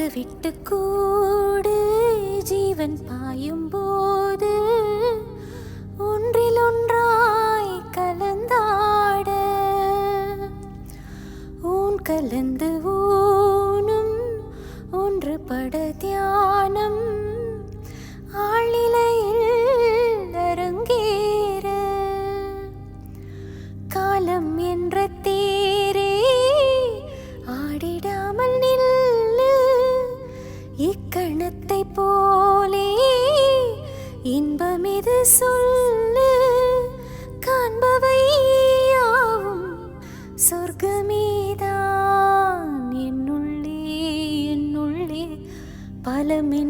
விட்டு கூடு ஜீவன் பாயும் போது ஒன்றில் ஒன்றாய் கலந்தாட ஊன் கலந்து ஊனும் ஒன்றுபட தியானம் ஆளிலையில் அரங்கேற காலம் என்ற தேரே ஆடிடாமல் நில்லு இக்கணத்தை போலே இன்பமிது சொல்லு காண்பவை யாவும் சொர்க்கமேதான் என்னுள்ளே பலமின்